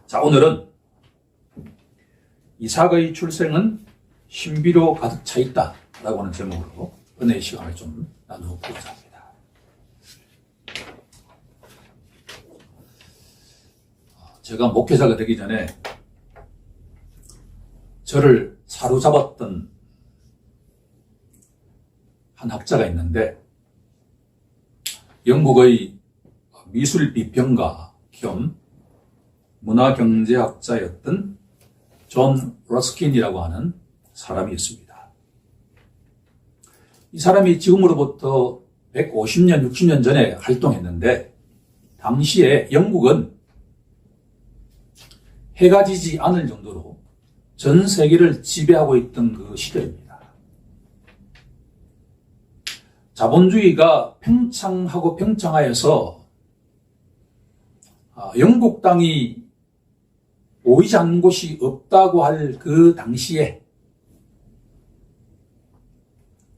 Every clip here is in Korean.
자, 오늘은 이삭의 출생은 신비로 가득 차 있다 라고 하는 제목으로 은혜의 시간을 좀 나누고자 합니다. 제가 목회자가 되기 전에 저를 사로잡았던 한 학자가 있는데, 영국의 미술 비평가 겸 문화경제학자였던 존 러스킨이라고 하는 사람이 있습니다. 이 사람이 지금으로부터 150년, 60년 전에 활동했는데, 당시에 영국은 해가 지지 않을 정도로 전 세계를 지배하고 있던 그 시절입니다. 자본주의가 팽창하고 팽창하여서 영국 땅이 보이지 않는 곳이 없다고 할 그 당시에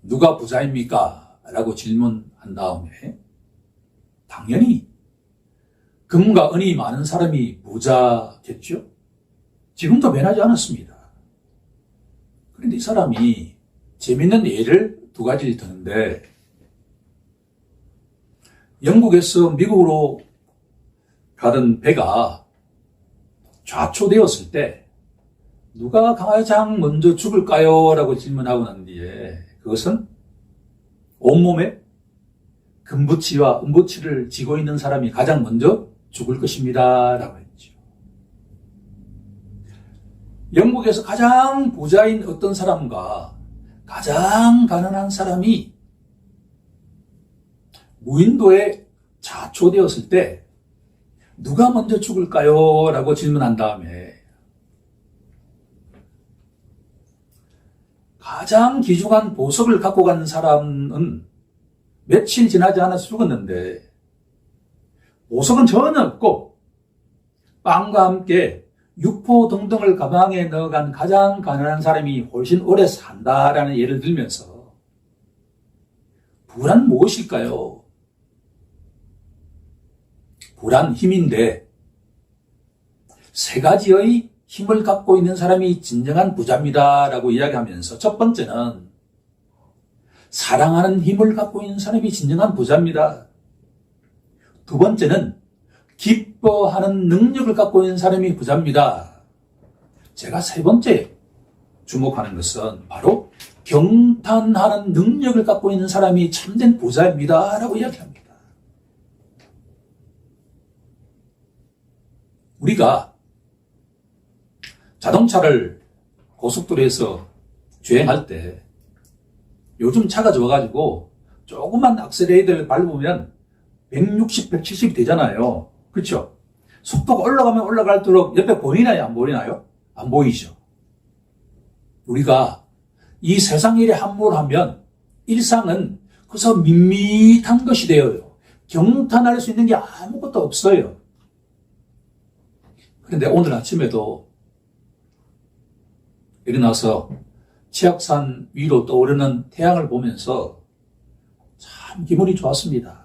누가 부자입니까? 라고 질문한 다음에 당연히 금과 은이 많은 사람이 부자겠죠? 지금도 변하지 않았습니다. 그런데 이 사람이 재밌는 예를 두 가지를 드는데, 영국에서 미국으로 가던 배가 좌초되었을 때 누가 가장 먼저 죽을까요? 라고 질문하고 난 뒤에 그것은 온몸에 금붙이와 은붙이를 지고 있는 사람이 가장 먼저 죽을 것입니다 라고 했죠. 영국에서 가장 부자인 어떤 사람과 가장 가난한 사람이 무인도에 좌초되었을 때 누가 먼저 죽을까요? 라고 질문한 다음에 가장 귀중한 보석을 갖고 간 사람은 며칠 지나지 않아서 죽었는데, 보석은 전혀 없고 빵과 함께 육포 등등을 가방에 넣어간 가장 가난한 사람이 훨씬 오래 산다라는 예를 들면서 부란 무엇일까요? 부란 힘인데, 세 가지의 힘을 갖고 있는 사람이 진정한 부자입니다 라고 이야기하면서, 첫 번째는 사랑하는 힘을 갖고 있는 사람이 진정한 부자입니다. 두 번째는 기뻐하는 능력을 갖고 있는 사람이 부자입니다. 제가 세 번째 주목하는 것은 바로 경탄하는 능력을 갖고 있는 사람이 참된 부자입니다 라고 이야기합니다. 우리가 자동차를 고속도로에서 주행할 때 요즘 차가 좋아가지고 조그만 악셀레이터를 밟으면 160, 170 되잖아요. 그렇죠? 속도가 올라가면 올라갈수록 옆에 보이나요? 안 보이나요? 안 보이죠. 우리가 이 세상 일에 함몰하면 일상은 그래서 밋밋한 것이 되어요. 경탄할 수 있는 게 아무것도 없어요. 그런데 오늘 아침에도 일어나서 치악산 위로 떠오르는 태양을 보면서 참 기분이 좋았습니다.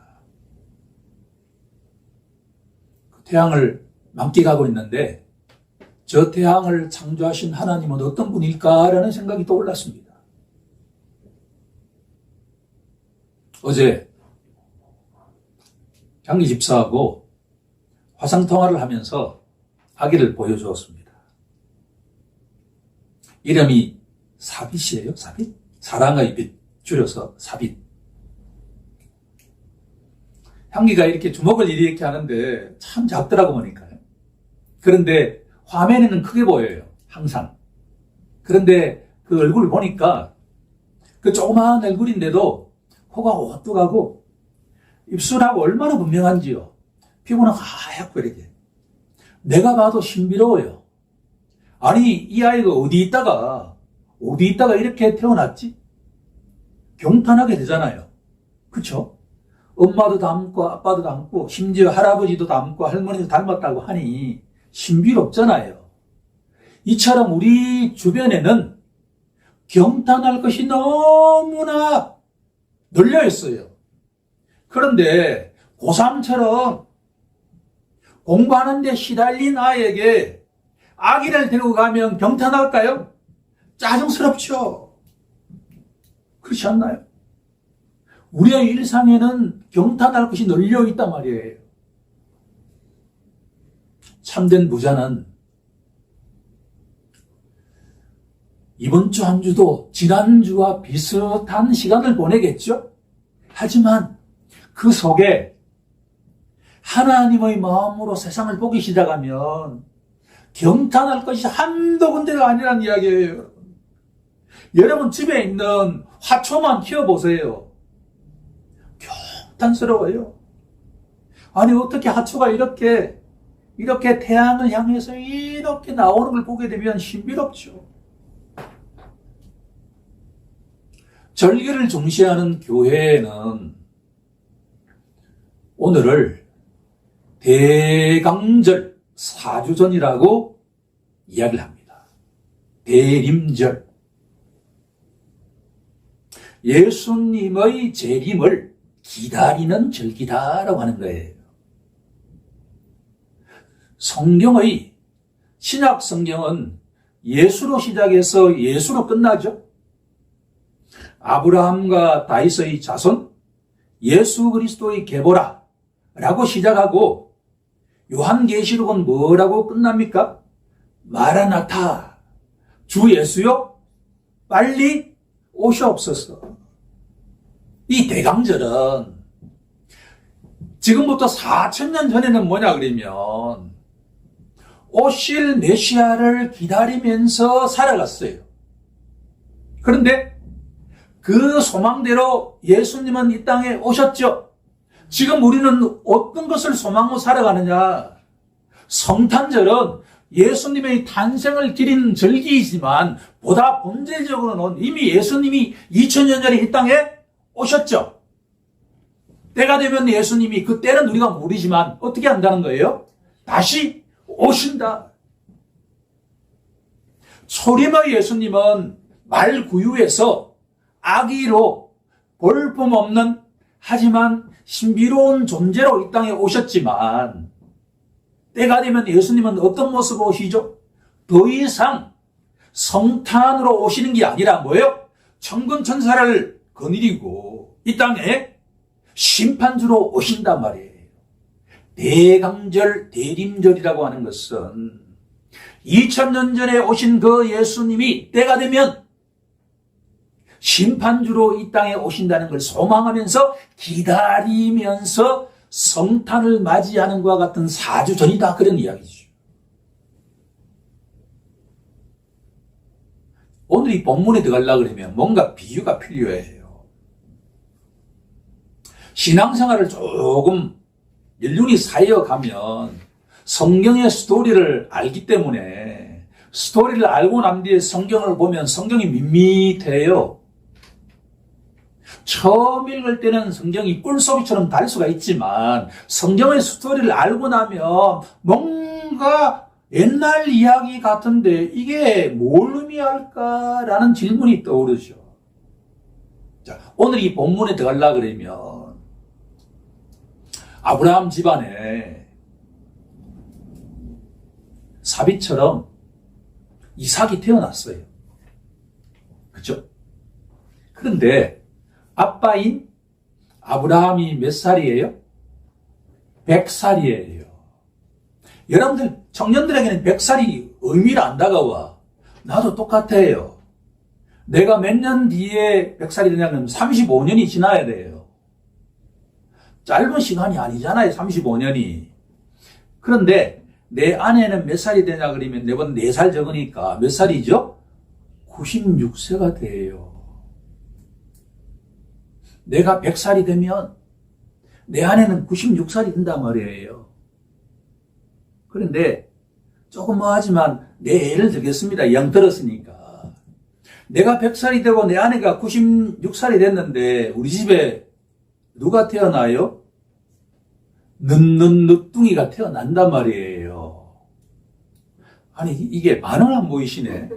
그 태양을 만끽하고 있는데, 저 태양을 창조하신 하나님은 어떤 분일까라는 생각이 떠올랐습니다. 어제 장기 집사하고 화상통화를 하면서 아기를 보여주었습니다. 이름이 사빗이에요. 사빗? 사랑의 빛, 줄여서 사빗. 향기가 이렇게 주먹을 이렇게 하는데 참 작더라고 보니까요. 그런데 화면에는 크게 보여요. 항상. 그런데 그 얼굴을 보니까 그 조그마한 얼굴인데도 코가 오뚝하고 입술하고 얼마나 분명한지요. 피부는 하얗고 이렇게. 내가 봐도 신비로워요. 아니, 이 아이가 어디 있다가 이렇게 태어났지? 경탄하게 되잖아요. 그쵸? 엄마도 닮고 아빠도 닮고 심지어 할아버지도 닮고 할머니도 닮았다고 하니 신비롭잖아요. 이처럼 우리 주변에는 경탄할 것이 너무나 널려 있어요. 그런데 고3처럼 공부하는데 시달린 아이에게 아기를 데리고 가면 경탄할까요? 짜증스럽죠. 그렇지 않나요? 우리의 일상에는 경탄할 것이 널려 있단 말이에요. 참된 부자는 이번 주 한 주도 지난주와 비슷한 시간을 보내겠죠? 하지만 그 속에 하나님의 마음으로 세상을 보기 시작하면 경탄할 것이 한두 군데가 아니란 이야기예요. 여러분 집에 있는 화초만 키워보세요. 경탄스러워요. 아니 어떻게 화초가 이렇게 태양을 향해서 이렇게 나오는 걸 보게 되면 신비롭죠. 절기를 중시하는 교회는 오늘을 대강절 4주 전이라고 이야기를 합니다. 대림절. 예수님의 재림을 기다리는 절기다라고 하는 거예요. 신약 성경은 예수로 시작해서 예수로 끝나죠. 아브라함과 다윗의 자손, 예수 그리스도의 계보라 라고 시작하고 요한계시록은 뭐라고 끝납니까? 마라나타, 주 예수요 빨리 오시옵소서. 이 대강절은 지금부터 4,000년 전에는 뭐냐 그러면 오실 메시아를 기다리면서 살아갔어요. 그런데 그 소망대로 예수님은 이 땅에 오셨죠. 지금 우리는 어떤 것을 소망으로 살아가느냐? 성탄절은 예수님의 탄생을 기린 절기이지만 보다 본질적으로는 이미 예수님이 2000년 전에 이 땅에 오셨죠. 때가 되면 예수님이, 그 때는 우리가 모르지만 어떻게 한다는 거예요? 다시 오신다. 초림의 예수님은 말구유에서 아기로 볼품없는 하지만 신비로운 존재로 이 땅에 오셨지만 때가 되면 예수님은 어떤 모습으로 오시죠? 더 이상 성탄으로 오시는 게 아니라 뭐예요? 천군 천사를 거느리고 이 땅에 심판주로 오신단 말이에요. 대강절, 대림절이라고 하는 것은 2000년 전에 오신 그 예수님이 때가 되면 심판주로 이 땅에 오신다는 걸 소망하면서 기다리면서 성탄을 맞이하는 것과 같은 4주 전이다, 그런 이야기죠. 오늘 이 본문에 들어가려고 그러면 뭔가 비유가 필요해요. 신앙생활을 조금 연륜이 쌓여가면 성경의 스토리를 알기 때문에 스토리를 알고 난 뒤에 성경을 보면 성경이 밋밋해요. 처음 읽을 때는 성경이 꿀소리처럼 달 수가 있지만 성경의 스토리를 알고 나면 뭔가 옛날 이야기 같은데 이게 뭘 의미할까라는 질문이 떠오르죠. 자, 오늘 이 본문에 들어가려고 그러면 아브라함 집안에 사비처럼 이삭이 태어났어요. 그렇죠? 그런데 아빠인 아브라함이 몇 살이에요? 100살이에요. 여러분들 청년들에게는 100살이 의미를 안 다가와. 나도 똑같아요. 내가 몇 년 뒤에 100살이 되냐면 35년이 지나야 돼요. 짧은 시간이 아니잖아요, 35년이. 그런데 내 아내는 몇 살이 되냐 그러면 내보다 4살 적으니까 몇 살이죠? 96세가 돼요. 내가 100살이 되면 내 아내는 96살이 된단 말이에요. 그런데 조금 하지만 내 애를 들겠습니다. 양 들었으니까. 내가 100살이 되고 내 아내가 96살이 됐는데 우리 집에 누가 태어나요? 늦둥이가 태어난단 말이에요. 아니 이게 반응을 안 보이시네.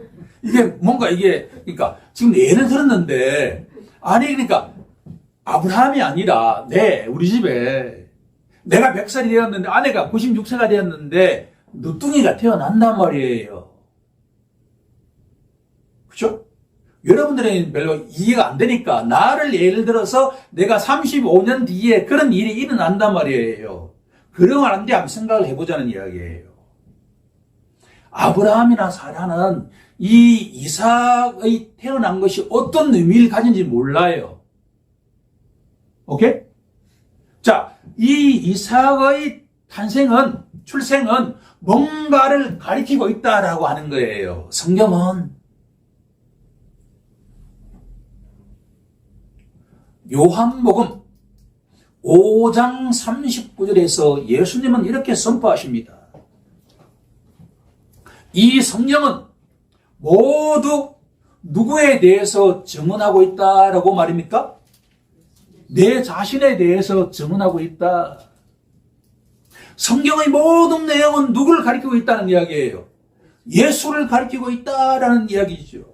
이게 뭔가 그러니까 지금 예를 들었는데 아니 그러니까 아브라함이 아니라 우리 집에 내가 100살이 되었는데 아내가 96세가 되었는데 누뚱이가 태어난단 말이에요. 그죠? 여러분들은 별로 이해가 안 되니까 나를 예를 들어서 내가 35년 뒤에 그런 일이 일어난단 말이에요. 그러면 한번 생각을 해보자는 이야기예요. 아브라함이나 사라는 이 이삭의 태어난 것이 어떤 의미를 가진지 몰라요. 오케이? 자, 이 이삭의 출생은 뭔가를 가리키고 있다라고 하는 거예요. 성경은 요한복음 5장 39절에서 예수님은 이렇게 선포하십니다. 이 성경은 모두 누구에 대해서 증언하고 있다라고 말입니까? 내 자신에 대해서 증언하고 있다. 성경의 모든 내용은 누구를 가리키고 있다는 이야기예요. 예수를 가리키고 있다라는 이야기죠.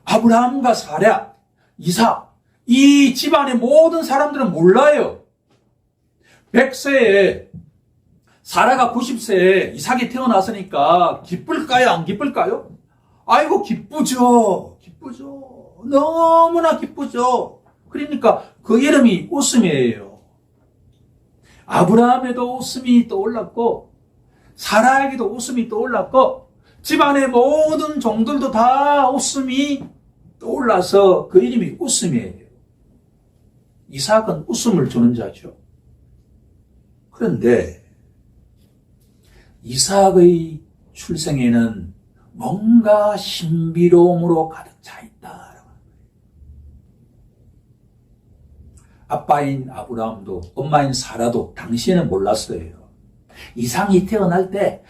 아브라함과 사라, 이삭, 이 집안의 모든 사람들은 몰라요. 100세에 사라가 90세에 이삭이 태어났으니까 기쁠까요? 안 기쁠까요? 아이고 기쁘죠. 기쁘죠. 너무나 기쁘죠. 그러니까 그 이름이 웃음이에요. 아브라함에도 웃음이 떠올랐고 사라에게도 웃음이 떠올랐고 집안의 모든 종들도 다 웃음이 떠올라서 그 이름이 웃음이에요. 이삭은 웃음을 주는 자죠. 그런데 이삭의 출생에는 뭔가 신비로움으로 가득 차 있다. 아빠인 아브라함도 엄마인 사라도 당시에는 몰랐어요. 이삭이 태어날 때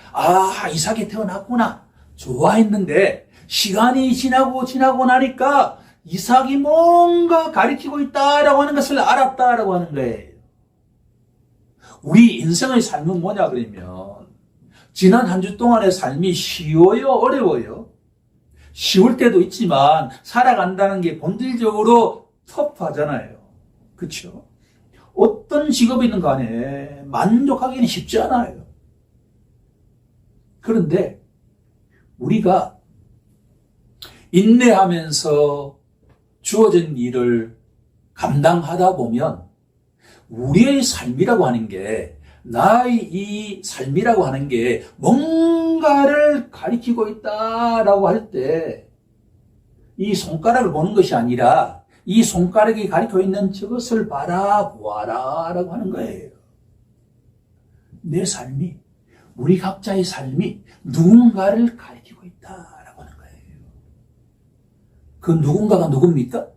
이삭이 태어났구나 좋아했는데 시간이 지나고 나니까 이삭이 뭔가 가리키고 있다라고 하는 것을 알았다라고 하는 거예요. 우리 인생의 삶은 뭐냐 그러면 지난 한 주 동안의 삶이 쉬워요? 어려워요? 쉬울 때도 있지만 살아간다는 게 본질적으로 터프하잖아요. 그렇죠? 어떤 직업이든 간에 만족하기는 쉽지 않아요. 그런데 우리가 인내하면서 주어진 일을 감당하다 보면 우리의 삶이라고 하는 게 나의 이 삶이라고 하는 게 뭔가를 가리키고 있다라고 할 때 이 손가락을 보는 것이 아니라 이 손가락이 가리키고 있는 저것을 바라보아라 라고 하는 거예요. 내 삶이, 우리 각자의 삶이 누군가를 가리키고 있다라고 하는 거예요. 그 누군가가 누굽니까?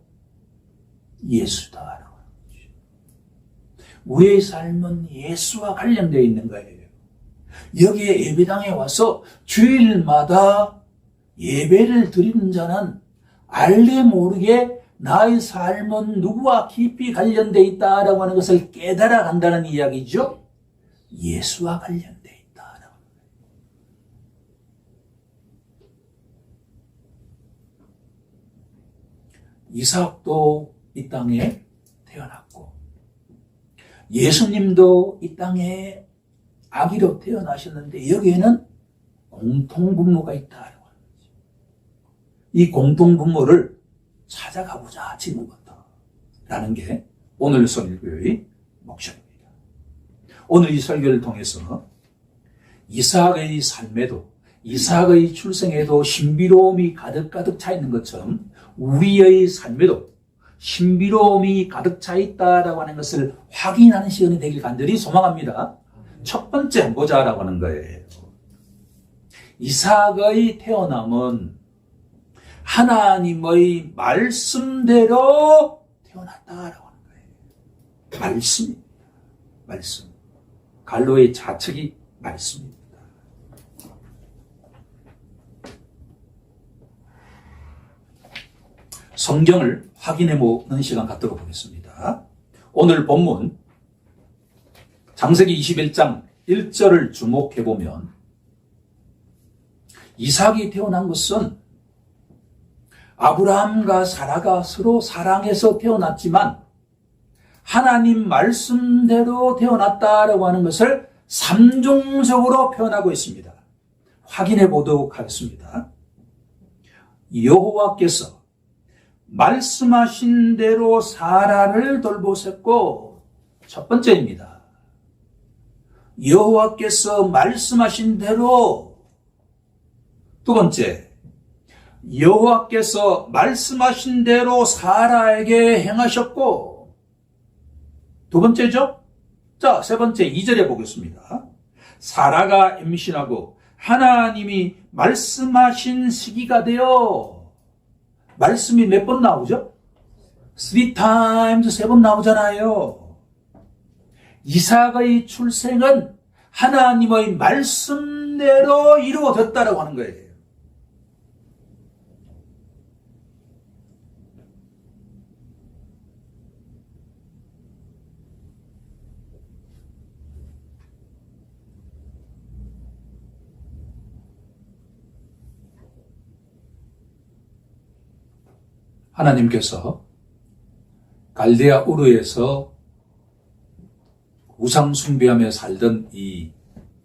예수다. 우리의 삶은 예수와 관련되어 있는 거예요. 여기에 예배당에 와서 주일마다 예배를 드리는 자는 알게 모르게 나의 삶은 누구와 깊이 관련되어 있다라고 하는 것을 깨달아 간다는 이야기죠. 예수와 관련되어 있다라고. 이삭도 이 땅에 태어났고 예수님도 이 땅에 아기로 태어나셨는데 여기에는 공통분모가 있다라고 하는 거죠. 이 공통분모를 찾아가보자 지금부터 라는 게 오늘 설교의 목적입니다. 오늘 이 설교를 통해서 이삭의 삶에도 이삭의 출생에도 신비로움이 가득 차 있는 것처럼 우리의 삶에도 신비로움이 가득 차 있다라고 하는 것을 확인하는 시간이 되길 간절히 소망합니다. 첫 번째 한번 보자라고 하는 거예요. 이삭의 태어남은 하나님의 말씀대로 태어났다라고 하는 거예요. 말씀입니다. 말씀. 갈로의 자측이 말씀입니다. 성경을 확인해 보는 시간 갖도록 하겠습니다. 오늘 본문 창세기 21장 1절을 주목해 보면 이삭이 태어난 것은 아브라함과 사라가 서로 사랑해서 태어났지만 하나님 말씀대로 태어났다라고 하는 것을 삼중적으로 표현하고 있습니다. 확인해 보도록 하겠습니다. 여호와께서 말씀하신 대로 사라를 돌보셨고, 첫 번째입니다. 여호와께서 말씀하신 대로. 두 번째, 여호와께서 말씀하신 대로 사라에게 행하셨고. 두 번째죠? 자, 세 번째 2절에 보겠습니다. 사라가 임신하고 하나님이 말씀하신 시기가 되어. 말씀이 몇 번 나오죠? 3times, 3번 나오잖아요. 이삭의 출생은 하나님의 말씀대로 이루어졌다라고 하는 거예요. 하나님께서 갈대아 우르에서 우상 숭배하며 살던 이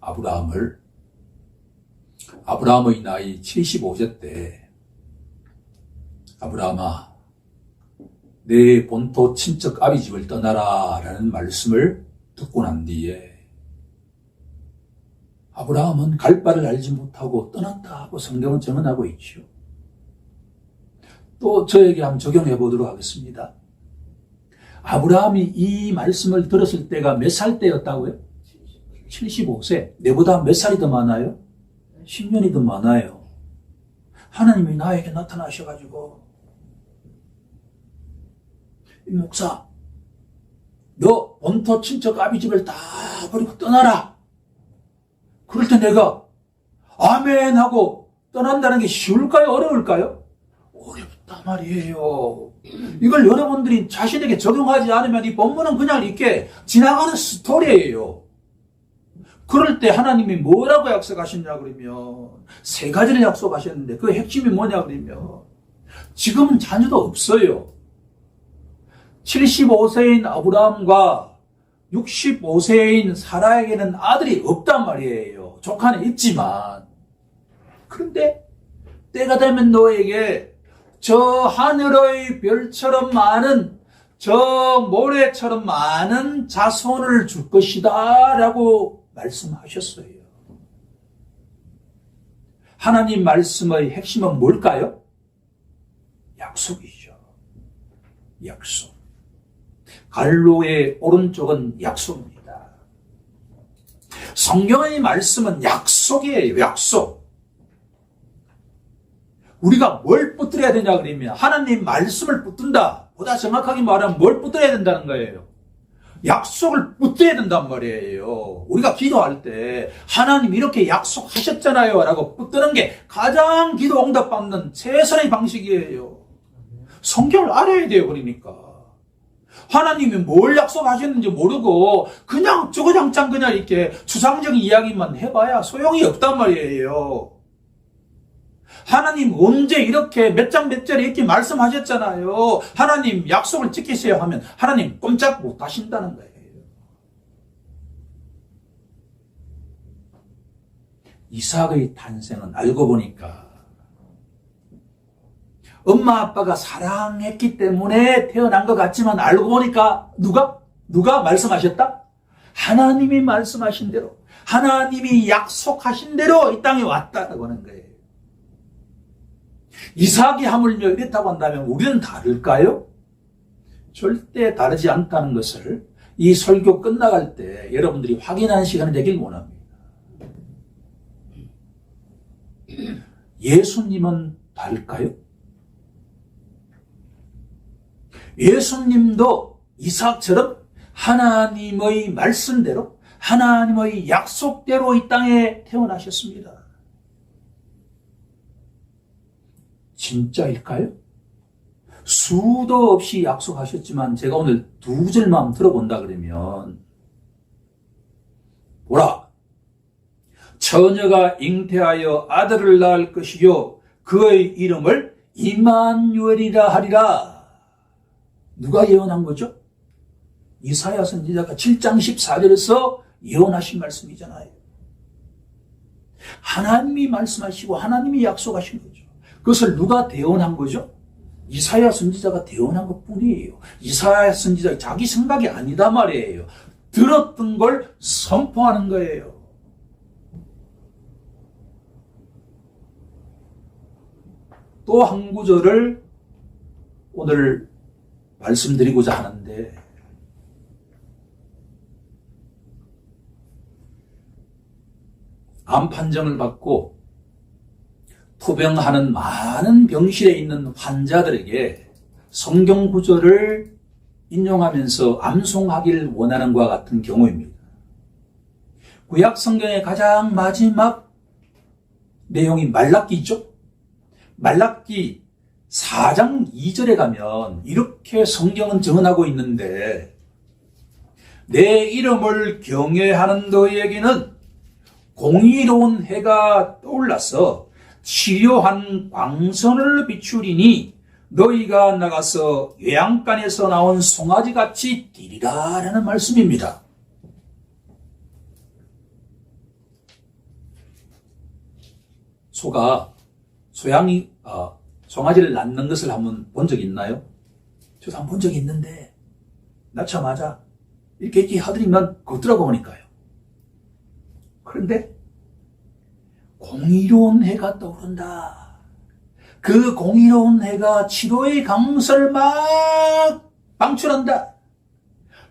아브라함의 나이 75세 때, 아브라함아, 내 본토 친척 아비집을 떠나라 라는 말씀을 듣고 난 뒤에 아브라함은 갈 바를 알지 못하고 떠났다고 성경은 증언하고 있죠. 또 저에게 한번 적용해 보도록 하겠습니다. 아브라함이 이 말씀을 들었을 때가 몇 살 때였다고요? 75세. 내보다 몇 살이 더 많아요? 10년이 더 많아요. 하나님이 나에게 나타나셔가지고, 이 목사, 너 본토 친척 아비집을 다 버리고 떠나라. 그럴 때 내가 아멘 하고 떠난다는 게 쉬울까요? 어려울까요? 어렵단 말이에요. 이걸 여러분들이 자신에게 적용하지 않으면 이 본문은 그냥 이렇게 지나가는 스토리예요. 그럴 때 하나님이 뭐라고 약속하셨냐 그러면 세 가지를 약속하셨는데 그 핵심이 뭐냐 그러면 지금은 자녀도 없어요. 75세인 아브라함과 65세인 사라에게는 아들이 없단 말이에요. 조카는 있지만. 그런데 때가 되면 너에게 저 하늘의 별처럼 많은, 저 모래처럼 많은 자손을 줄 것이다 라고 말씀하셨어요. 하나님 말씀의 핵심은 뭘까요? 약속이죠. 약속. 갈로의 오른쪽은 약속입니다. 성경의 말씀은 약속이에요. 약속. 우리가 뭘 붙들어야 되냐 그러면 하나님 말씀을 붙든다. 보다 정확하게 말하면 뭘 붙들어야 된다는 거예요. 약속을 붙들어야 된단 말이에요. 우리가 기도할 때 하나님 이렇게 약속하셨잖아요 라고 붙드는 게 가장 기도 응답 받는 최선의 방식이에요. 성경을 알아야 돼요. 그러니까 하나님이 뭘 약속하셨는지 모르고 그냥 주구장창 그냥 이렇게 추상적인 이야기만 해봐야 소용이 없단 말이에요. 하나님 언제 이렇게 몇 장 몇 절에 이렇게 말씀하셨잖아요. 하나님 약속을 지키세요 하면 하나님 꼼짝 못 하신다는 거예요. 이삭의 탄생은 알고 보니까 엄마 아빠가 사랑했기 때문에 태어난 것 같지만 알고 보니까 누가 말씀하셨다? 하나님이 말씀하신 대로, 하나님이 약속하신 대로 이 땅에 왔다고 하는 거예요. 이삭이 하물며 이랬다고 한다면 우리는 다를까요? 절대 다르지 않다는 것을 이 설교 끝나갈 때 여러분들이 확인하는 시간이 되길 원합니다. 예수님은 다를까요? 예수님도 이삭처럼 하나님의 말씀대로, 하나님의 약속대로 이 땅에 태어나셨습니다. 진짜일까요? 수도 없이 약속하셨지만 제가 오늘 두 절만 들어본다 그러면, 보라, 처녀가 잉태하여 아들을 낳을 것이요 그의 이름을 임마누엘이라 하리라. 누가 예언한 거죠? 이사야 선지자가 7장 14절에서 예언하신 말씀이잖아요. 하나님이 말씀하시고 하나님이 약속하신 거죠. 그것을 누가 대언한 거죠? 이사야 선지자가 대언한 것뿐이에요. 이사야 선지자 자기 생각이 아니다 말이에요. 들었던 걸 선포하는 거예요. 또 한 구절을 오늘 말씀드리고자 하는데, 암 판정을 받고 투병하는 많은 병실에 있는 환자들에게 성경 구절을 인용하면서 암송하기를 원하는 것과 같은 경우입니다. 구약 성경의 가장 마지막 내용이 말라기죠. 말라기 4장 2절에 가면 이렇게 성경은 증언하고 있는데, 내 이름을 경외하는 너희에게는 공의로운 해가 떠올라서 치료한 광선을 비추리니 너희가 나가서 외양간에서 나온 송아지같이 뛰리라 라는 말씀입니다. 송아지를 낳는 것을 한번 본 적 있나요? 저도 한번 본 적이 있는데, 낳자마자 이렇게 하더니만 걷더라고 보니까요. 그런데 공의로운 해가 떠오른다. 그 공의로운 해가 치료의 강선을 막 방출한다.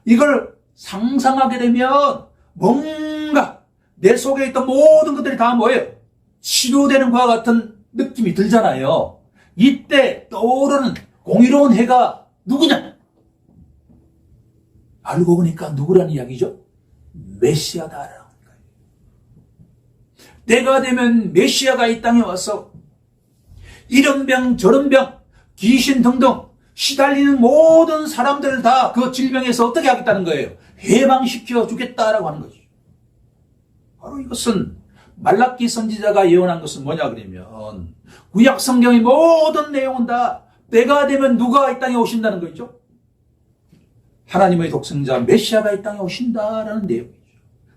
이걸 상상하게 되면 뭔가 내 속에 있던 모든 것들이 다 뭐예요? 치료되는 것과 같은 느낌이 들잖아요. 이때 떠오르는 공의로운 해가 누구냐? 알고 보니까 누구라는 이야기죠? 메시아다라는 거예요. 때가 되면 메시아가 이 땅에 와서 이런 병 저런 병 귀신 등등 시달리는 모든 사람들을 다 그 질병에서 어떻게 하겠다는 거예요? 해방시켜 주겠다라고 하는 거죠. 바로 이것은 말라기 선지자가 예언한 것은 뭐냐 그러면, 구약 성경의 모든 내용은 다 때가 되면 누가 이 땅에 오신다는 거죠? 하나님의 독생자 메시아가 이 땅에 오신다라는 내용이죠.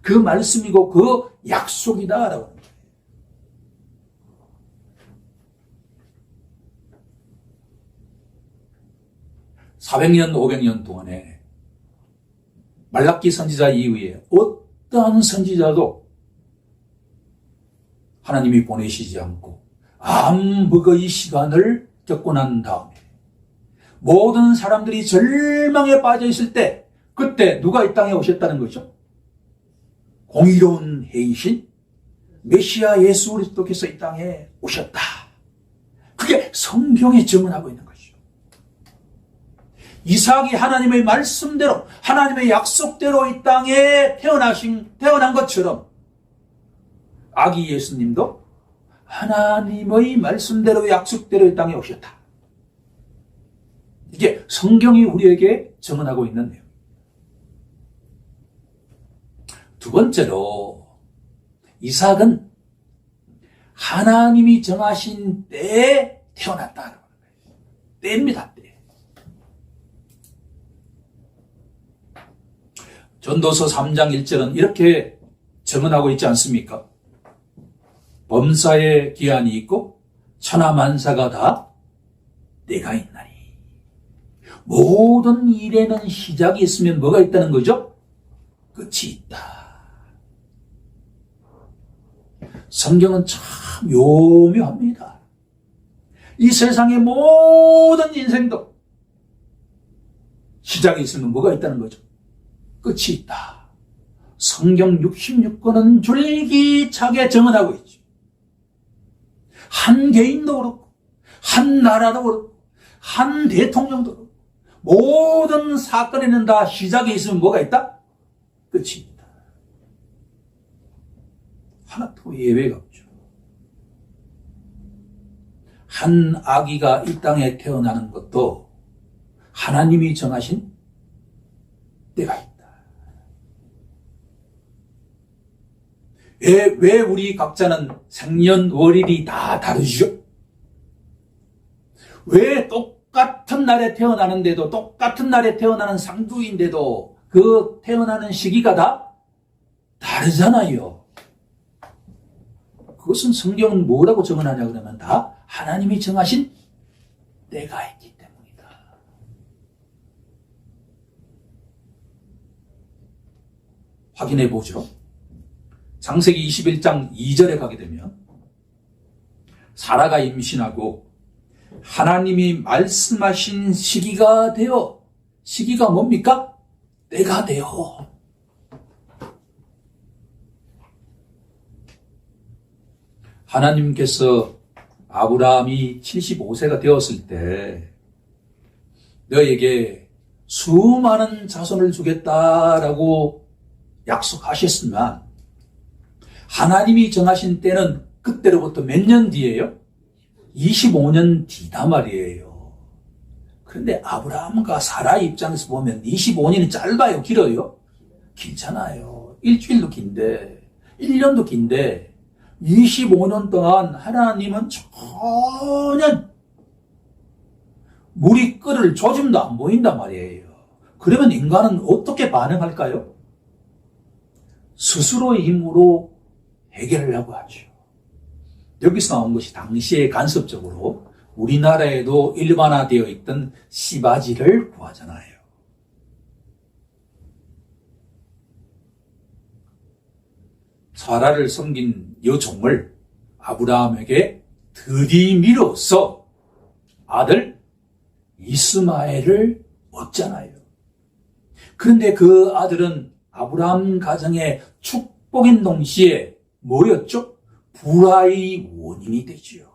그 말씀이고 그 약속이다라고 하는 거예요. (400년) (500년) 동안에 말라기 선지자 이후에 어떠한 선지자도 하나님이 보내시지 않고 암흑의 시간을 겪고 난 다음에 모든 사람들이 절망에 빠져 있을 때, 그때 누가 이 땅에 오셨다는 거죠? 공의로운 해이신 메시아 예수 그리스도께서 이 땅에 오셨다. 그게 성경에 증언하고 있는 것이죠. 이삭이 하나님의 말씀대로 하나님의 약속대로 이 땅에 태어난 것처럼 아기 예수님도 하나님의 말씀대로 약속대로 이 땅에 오셨다. 이게 성경이 우리에게 증언하고 있는 내용. 두 번째로, 이삭은 하나님이 정하신 때에 태어났다. 때입니다, 때. 전도서 3장 1절은 이렇게 증언하고 있지 않습니까? 범사에 기한이 있고 천하만사가 다 때가 있나니. 모든 일에는 시작이 있으면 뭐가 있다는 거죠? 끝이 있다. 성경은 참 요묘합니다. 이 세상의 모든 인생도 시작이 있으면 뭐가 있다는 거죠? 끝이 있다. 성경 66권은 줄기차게 증언하고 있죠. 한 개인도 그렇고 한 나라도 그렇고 한 대통령도 그렇고 모든 사건에는 다 시작이 있으면 뭐가 있다? 끝이 있다. 하나도 예외가 없죠. 한 아기가 이 땅에 태어나는 것도 하나님이 정하신 때가 있다. 왜 우리 각자는 생년월일이 다 다르죠? 왜 똑같은 날에 태어나는데도, 똑같은 날에 태어나는 쌍둥이인데도 그 태어나는 시기가 다 다르잖아요. 그것은 성경은 뭐라고 정언하냐 그러면 다 하나님이 정하신 때가 있기 때문이다. 확인해 보죠. 창세기 21장 2절에 가게 되면 사라가 임신하고 하나님이 말씀하신 시기가 되어, 시기가 뭡니까? 때가 되어. 하나님께서 아브라함이 75세가 되었을 때 너에게 수많은 자손을 주겠다라고 약속하셨으면 하나님이 정하신 때는 그때로부터 몇 년 뒤예요? 25년 뒤다 말이에요. 그런데 아브라함과 사라 입장에서 보면 25년이 짧아요? 길어요? 길잖아요. 일주일도 긴데 1년도 긴데 25년 동안 하나님은 전혀 물이 끓을 조짐도 안 보인단 말이에요. 그러면 인간은 어떻게 반응할까요? 스스로의 힘으로 해결하려고 하죠. 여기서 나온 것이 당시에 간섭적으로 우리나라에도 일반화되어 있던 씨바지를 구하잖아요. 사라를 섬긴 여종을 아브라함에게 들이밀어서 아들 이스마엘을 얻잖아요. 그런데 그 아들은 아브라함 가정의 축복인 동시에 뭐였죠? 불화의 원인이 되지요.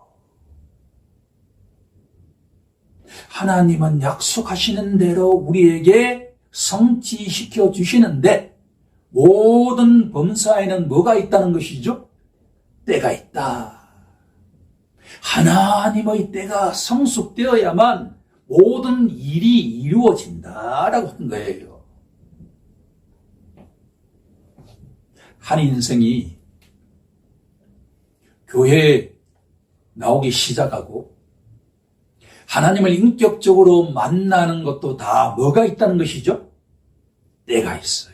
하나님은 약속하시는 대로 우리에게 성취시켜 주시는데 모든 범사에는 뭐가 있다는 것이죠? 때가 있다. 하나님의 때가 성숙되어야만 모든 일이 이루어진다라고 하는 거예요. 한 인생이 교회에 나오기 시작하고 하나님을 인격적으로 만나는 것도 다 뭐가 있다는 것이죠? 때가 있어요.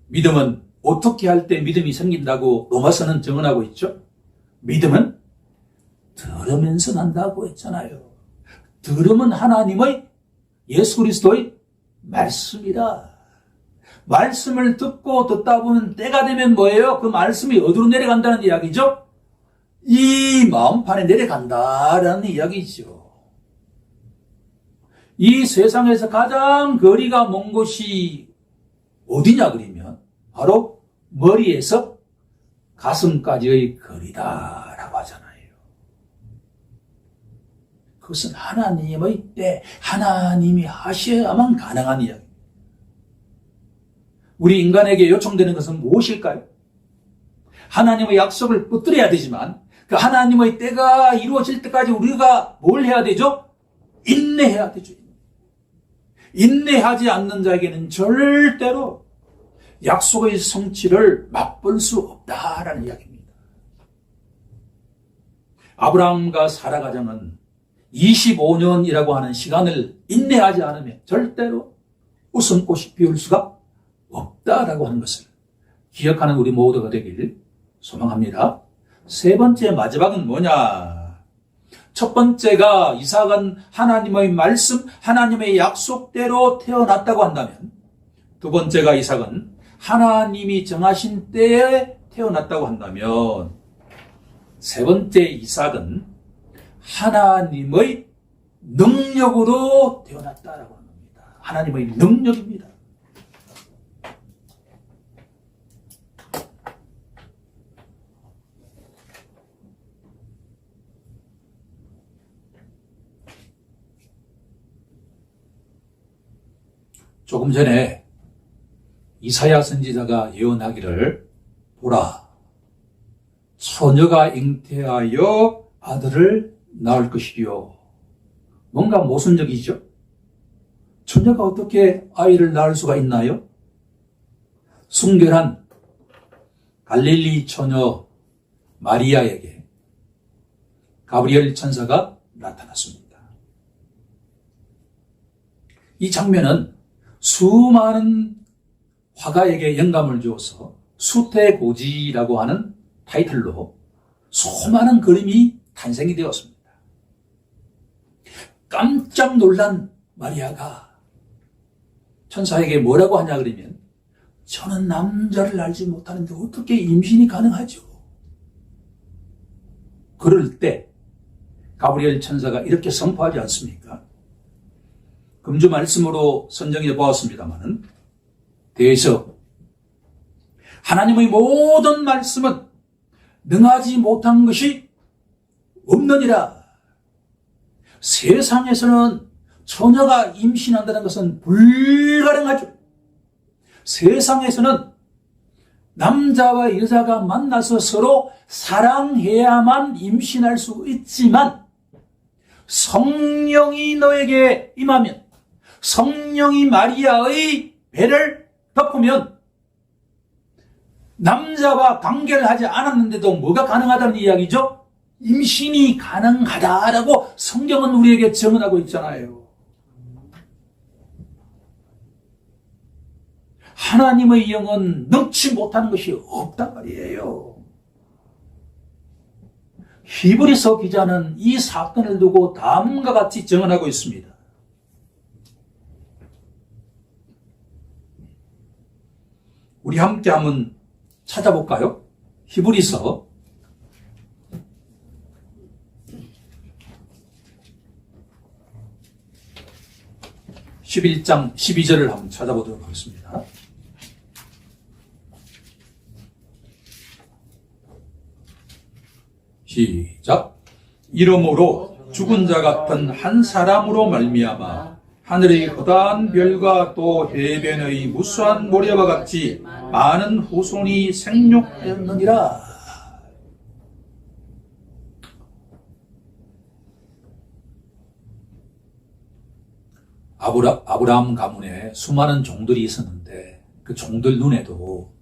믿음은 어떻게 할 때 믿음이 생긴다고 로마서는 정언하고 있죠? 믿음은 들으면서 난다고 했잖아요. 들음은 하나님의 예수 그리스도의 말씀이라. 말씀을 듣고 듣다 보면 때가 되면 뭐예요? 그 말씀이 어디로 내려간다는 이야기죠? 이 마음판에 내려간다라는 이야기죠. 이 세상에서 가장 거리가 먼 곳이 어디냐 그러면 바로 머리에서 가슴까지의 거리다라고 하잖아요. 그것은 하나님의 때, 하나님이 하셔야만 가능한 이야기입니다. 우리 인간에게 요청되는 것은 무엇일까요? 하나님의 약속을 붙들어야 되지만 그 하나님의 때가 이루어질 때까지 우리가 뭘 해야 되죠? 인내해야 되죠. 인내하지 않는 자에게는 절대로 약속의 성취를 맛볼 수 없다라는 이야기입니다. 아브라함과 사라 가정은 25년이라고 하는 시간을 인내하지 않으면 절대로 웃음꽃이 피울 수가 없다라고 하는 것을 기억하는 우리 모두가 되길 소망합니다. 세 번째 마지막은 뭐냐? 첫 번째가 이삭은 하나님의 말씀, 하나님의 약속대로 태어났다고 한다면 두 번째가 이삭은 하나님이 정하신 때에 태어났다고 한다면 세 번째 이삭은 하나님의 능력으로 태어났다라고 합니다. 하나님의 능력입니다. 조금 전에 이사야 선지자가 예언하기를 보라, 처녀가 잉태하여 아들을 낳을 것이요. 뭔가 모순적이죠? 처녀가 어떻게 아이를 낳을 수가 있나요? 순결한 갈릴리 처녀 마리아에게 가브리엘 천사가 나타났습니다. 이 장면은 수많은 화가에게 영감을 주어서 수태고지라고 하는 타이틀로 수많은 그림이 탄생이 되었습니다. 깜짝 놀란 마리아가 천사에게 뭐라고 하냐 그러면 저는 남자를 알지 못하는데 어떻게 임신이 가능하죠? 그럴 때 가브리엘 천사가 이렇게 선포하지 않습니까? 금주 말씀으로 선정해 보았습니다마는 대해서 하나님의 모든 말씀은 능하지 못한 것이 없느니라. 세상에서는 처녀가 임신한다는 것은 불가능하죠. 세상에서는 남자와 여자가 만나서 서로 사랑해야만 임신할 수 있지만 성령이 너에게 임하면, 성령이 마리아의 배를 덮으면 남자와 관계를 하지 않았는데도 뭐가 가능하다는 이야기죠? 임신이 가능하다라고 성경은 우리에게 증언하고 있잖아요. 하나님의 영은 능치 못하는 것이 없단 말이에요. 히브리서 기자는 이 사건을 두고 다음과 같이 증언하고 있습니다. 우리 함께 한번 찾아볼까요? 히브리서 11장 12절을 한번 찾아보도록 하겠습니다. 시작. 이러므로 죽은 자 같은 한 사람으로 말미암아 하늘의 허다한 별과 또 해변의 무수한 모래와 같이 많은 후손이 생육하였느니라. 아브라함 가문에 수많은 종들이 있었는데 그 종들 눈에도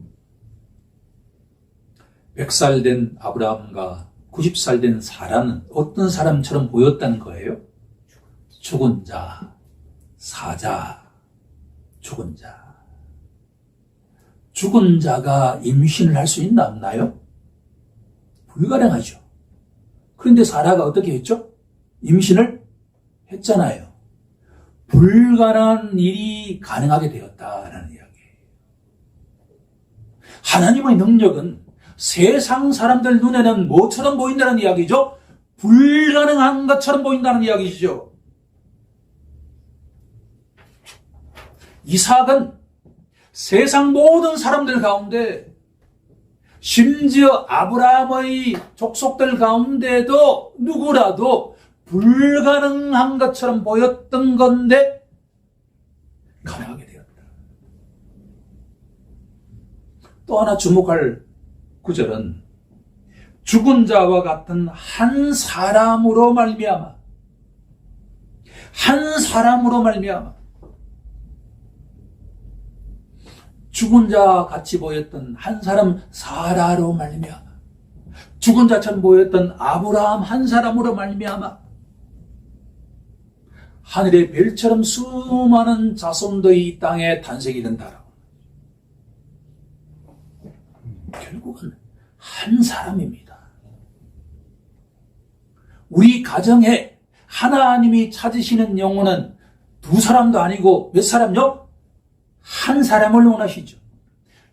100살 된 아브라함과 90살 된 사라는 어떤 사람처럼 보였다는 거예요? 죽은 자, 사자, 죽은 자. 죽은 자가 임신을 할 수 있나 없나요? 불가능하죠. 그런데 사라가 어떻게 했죠? 임신을 했잖아요. 불가능한 일이 가능하게 되었다라는 이야기예요. 하나님의 능력은 세상 사람들 눈에는 뭐처럼 보인다는 이야기죠? 불가능한 것처럼 보인다는 이야기죠. 이삭은 세상 모든 사람들 가운데 심지어 아브라함의 족속들 가운데도 누구라도 불가능한 것처럼 보였던 건데 가능하게 되었다. 또 하나 주목할 구절은 죽은 자와 같은 한 사람으로 말미암아, 한 사람으로 말미암아 죽은 자 같이 보였던 한 사람 사라로 말미암아, 죽은 자처럼 보였던 아브라함 한 사람으로 말미암아 하늘의 별처럼 수많은 자손들이 이 땅에 탄생이 된다라고. 결국은 한 사람입니다. 우리 가정에 하나님이 찾으시는 영혼은 두 사람도 아니고 몇 사람요? 한 사람을 원하시죠.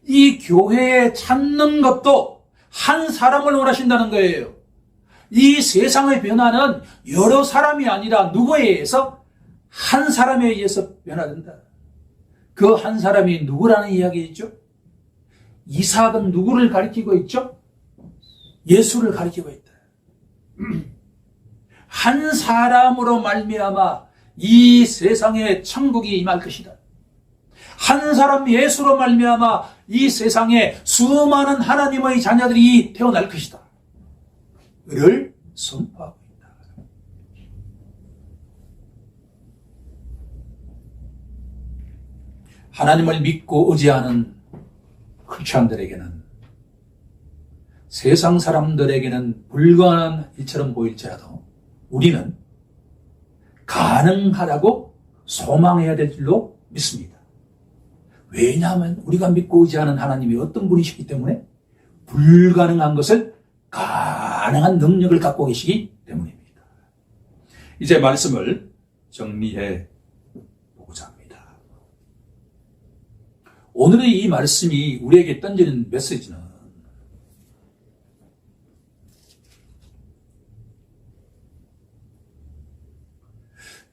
이 교회에 찾는 것도 한 사람을 원하신다는 거예요. 이 세상의 변화는 여러 사람이 아니라 누구에 의해서? 한 사람에 의해서 변화된다. 그 한 사람이 누구라는 이야기이죠? 이삭은 누구를 가리키고 있죠? 예수를 가리키고 있다. 한 사람으로 말미암아 이 세상에 천국이 임할 것이다. 한 사람 예수로 말미암아 이 세상에 수많은 하나님의 자녀들이 태어날 것이다. 를 선포하고 있다. 하나님을 믿고 의지하는 크리스천들에게는 세상 사람들에게는 불가능한 일처럼 보일지라도 우리는 가능하다고 소망해야 될 줄로 믿습니다. 왜냐하면 우리가 믿고 의지하는 하나님이 어떤 분이시기 때문에 불가능한 것을 가능한 능력을 갖고 계시기 때문입니다. 이제 말씀을 정리해 보고자 합니다. 오늘의 이 말씀이 우리에게 던지는 메시지는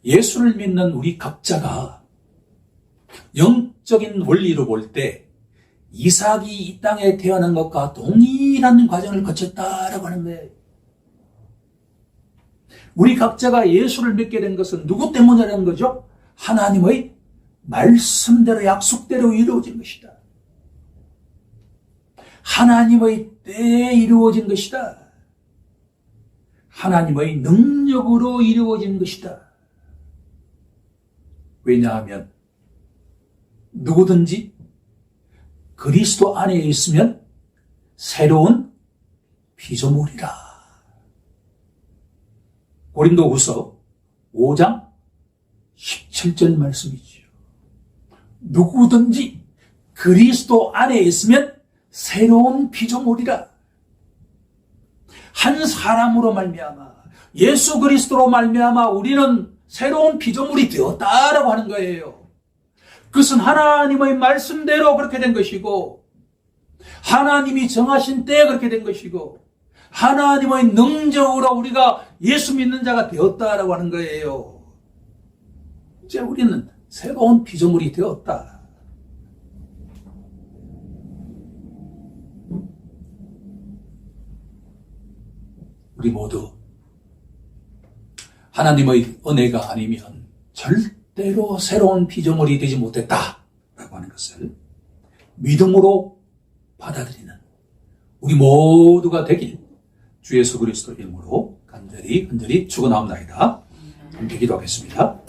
예수를 믿는 우리 각자가 영적인 원리로 볼 때 이삭이 이 땅에 태어난 것과 동일한 과정을 거쳤다라고 하는 거예요. 우리 각자가 예수를 믿게 된 것은 누구 때문이라는 거죠? 하나님의 말씀대로 약속대로 이루어진 것이다. 하나님의 때에 이루어진 것이다. 하나님의 능력으로 이루어진 것이다. 왜냐하면 누구든지 그리스도 안에 있으면 새로운 피조물이라. 고린도후서 5장 17절 말씀이죠. 누구든지 그리스도 안에 있으면 새로운 피조물이라. 한 사람으로 말미암아 예수 그리스도로 말미암아 우리는 새로운 피조물이 되었다라고 하는 거예요. 그것은 하나님의 말씀대로 그렇게 된 것이고 하나님이 정하신 때에 그렇게 된 것이고 하나님의 능력으로 우리가 예수 믿는 자가 되었다라고 하는 거예요. 이제 우리는 새로운 피조물이 되었다. 우리 모두 하나님의 은혜가 아니면 절대로 새로운 피조물이 되지 못했다라고 하는 것을 믿음으로 받아들이는 우리 모두가 되길 주 예수 그리스도 이름으로 간절히 축원합니다. 함께 기도하겠습니다.